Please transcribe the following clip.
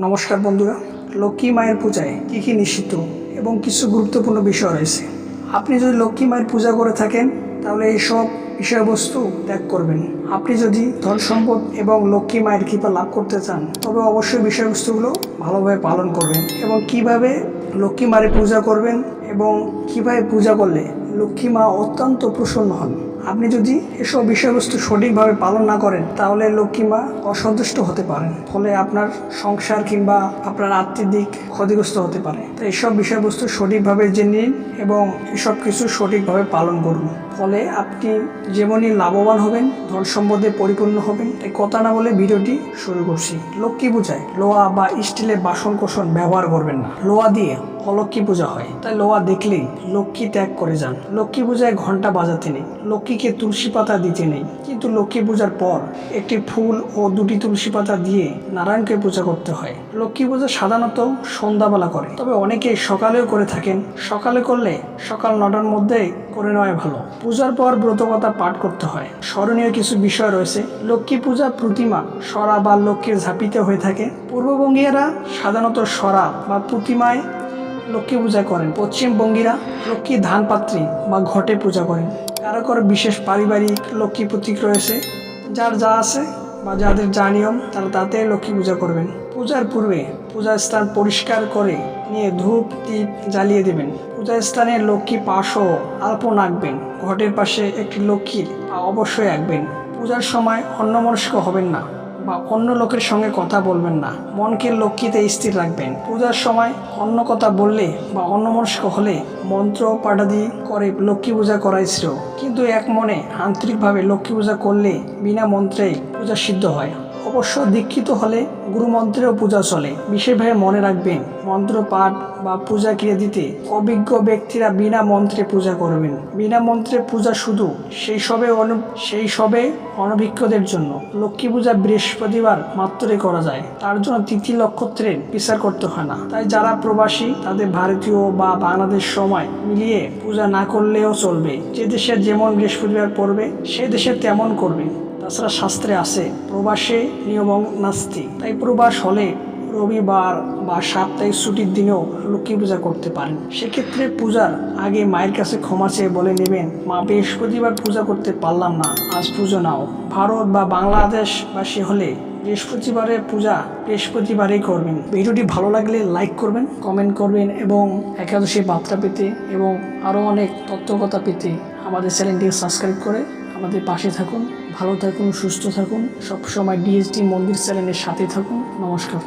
নমস্কার বন্ধুরা, লক্ষ্মী মায়ের পূজায় কী কী নিষিদ্ধ এবং কিছু গুরুত্বপূর্ণ বিষয় রয়েছে। আপনি যদি লক্ষ্মী মায়ের পূজা করে থাকেন তাহলে এইসব বিষয়বস্তু ত্যাগ করবেন। আপনি যদি ধন সম্পদ এবং লক্ষ্মী মায়ের কৃপা লাভ করতে চান তবে অবশ্যই বিষয়বস্তুগুলো ভালোভাবে পালন করবেন এবং কিভাবে লক্ষ্মী মায়ের পূজা করবেন এবং কিভাবে পূজা করলে লক্ষ্মী মা অত্যন্ত প্রসন্ন হন। আপনি যদি এসব বিষয়বস্তু সঠিকভাবে পালন না করেন তাহলে লক্ষ্মী মা অসন্তুষ্ট হতে পারেন, ফলে আপনার সংসার কিংবা আপনার আর্থিক দিক ক্ষতিগ্রস্ত হতে পারে। তাই এসব বিষয়বস্তু সঠিকভাবে জেনে নিন এবং এসব কিছু সঠিকভাবে পালন করুন, ফলে আপনি যেমনই লাভবান হবেন, ধন সম্পদে পরিপূর্ণ হবেন। তাই কথা না বলে ভিডিওটি শুরু করছি। লক্ষ্মী পূজায় লোহা বা স্টিলের বাসন কোসন ব্যবহার করবেন না। লোহা দিয়ে অলক্ষ্মী পূজা হয়, তাই লোহা দেখলেই লক্ষ্মী ত্যাগ করে যান। লক্ষ্মী পূজায় ঘন্টা বাজাতে নেই, লক্ষ্মীকে তুলসী পাতা দিতে নেই, কিন্তু লক্ষ্মী পূজার পর একটি ফুল ও দুটি তুলসী পাতা দিয়ে নারায়ণকে পূজা করতে হয়। লক্ষ্মী পূজা সাধারণত সন্ধ্যাবেলা করে, তবে অনেকে সকালেও করে থাকেন। সকালে করলে সকাল 9টার মধ্যে করে নেওয়াই ভালো। পূজার পর ব্রতকথা পাঠ করতে হয়। স্মরণীয় কিছু বিষয় রয়েছে। লক্ষ্মী পূজা প্রতিমা সরা বা লক্ষ্মীর ঝাঁপিতে হয়ে থাকে। পূর্ববঙ্গীয়রা সাধারণত সরা বা প্রতিমায় লক্ষ্মী পূজা করেন। পশ্চিমবঙ্গীরা লক্ষ্মী ধান পাত্রী বা ঘটে পূজা করেন। কারো কারো বিশেষ পারিবারিক লক্ষ্মী প্রতীক রয়েছে, যার যা আছে বা যাদের যা নিয়ম তারা তাতে লক্ষ্মী পূজা করবেন। পূজার পূর্বে পূজার স্থান পরিষ্কার করে নিয়ে ধূপ দীপ জ্বালিয়ে দেবেন। পূজার স্থানে লক্ষ্মী পাশও আলপনা আঁকবেন। ঘটের পাশে একটি লক্ষ্মীর পা অবশ্যই আঁকবেন। পূজার সময় অন্যমনস্ক হবেন না বা অন্য লোকের সঙ্গে কথা বলবেন না। মনকে লক্ষ্মীতে স্থির রাখবেন। পূজার সময় অন্য কথা বললে বা অন্যমনস্ক হলে মন্ত্র পাঠাদি করে লক্ষ্মী পূজা করাই শ্রেয়, কিন্তু এক মনে আন্তরিকভাবে লক্ষ্মী পূজা করলে বিনা মন্ত্রেই পূজা সিদ্ধ হয়। অবশ্য দীক্ষিত হলে গুরুমন্ত্রেও পূজা চলে। বিশেষভাবে মনে রাখবেন, মন্ত্র পাঠ বা পূজা ক্রিয়া দিতে অভিজ্ঞ ব্যক্তিরা বিনা মন্ত্রে পূজা করবেন। বিনা মন্ত্রে পূজা শুধু সেই সবে অনভিজ্ঞদের জন্য। লক্ষ্মী পূজা বৃহস্পতিবার মাত্রই করা যায়, তার জন্য তিথি নক্ষত্রের বিচার করতে হয় না। তাই যারা প্রবাসী তাদের ভারতীয় বা বাংলাদেশ সময় মিলিয়ে পূজা না করলেও চলবে। যে দেশে যেমন বৃহস্পতিবার পড়বে সে দেশে তেমন করবে। তাছাড়া শাস্ত্রে আছে প্রবাসে নিয়মং নাস্তি, তাই প্রবাস হলে রবিবার বা সাপ্তাহিক ছুটির দিনেও লক্ষ্মী পূজা করতে পারেন। সেক্ষেত্রে পূজার আগে মায়ের কাছে ক্ষমা চেয়ে বলে নেবেন, মা বৃহস্পতিবার পূজা করতে পারলাম না, আজ পুজো নাও। ভারত বা বাংলাদেশবাসী হলে বৃহস্পতিবারের পূজা বৃহস্পতিবারেই করবেন। ভিডিওটি ভালো লাগলে লাইক করবেন, কমেন্ট করবেন এবং একাদশী বার্তা পেতে এবং আরও অনেক তথ্যকথা পেতে আমাদের চ্যানেলটিকে সাবস্ক্রাইব করে আমাদের পাশে থাকুন। ভালো থাকুন, সুস্থ থাকুন, সবসময় ডিএসডি মন্দির চ্যানেলের সাথে থাকুন। নমস্কার।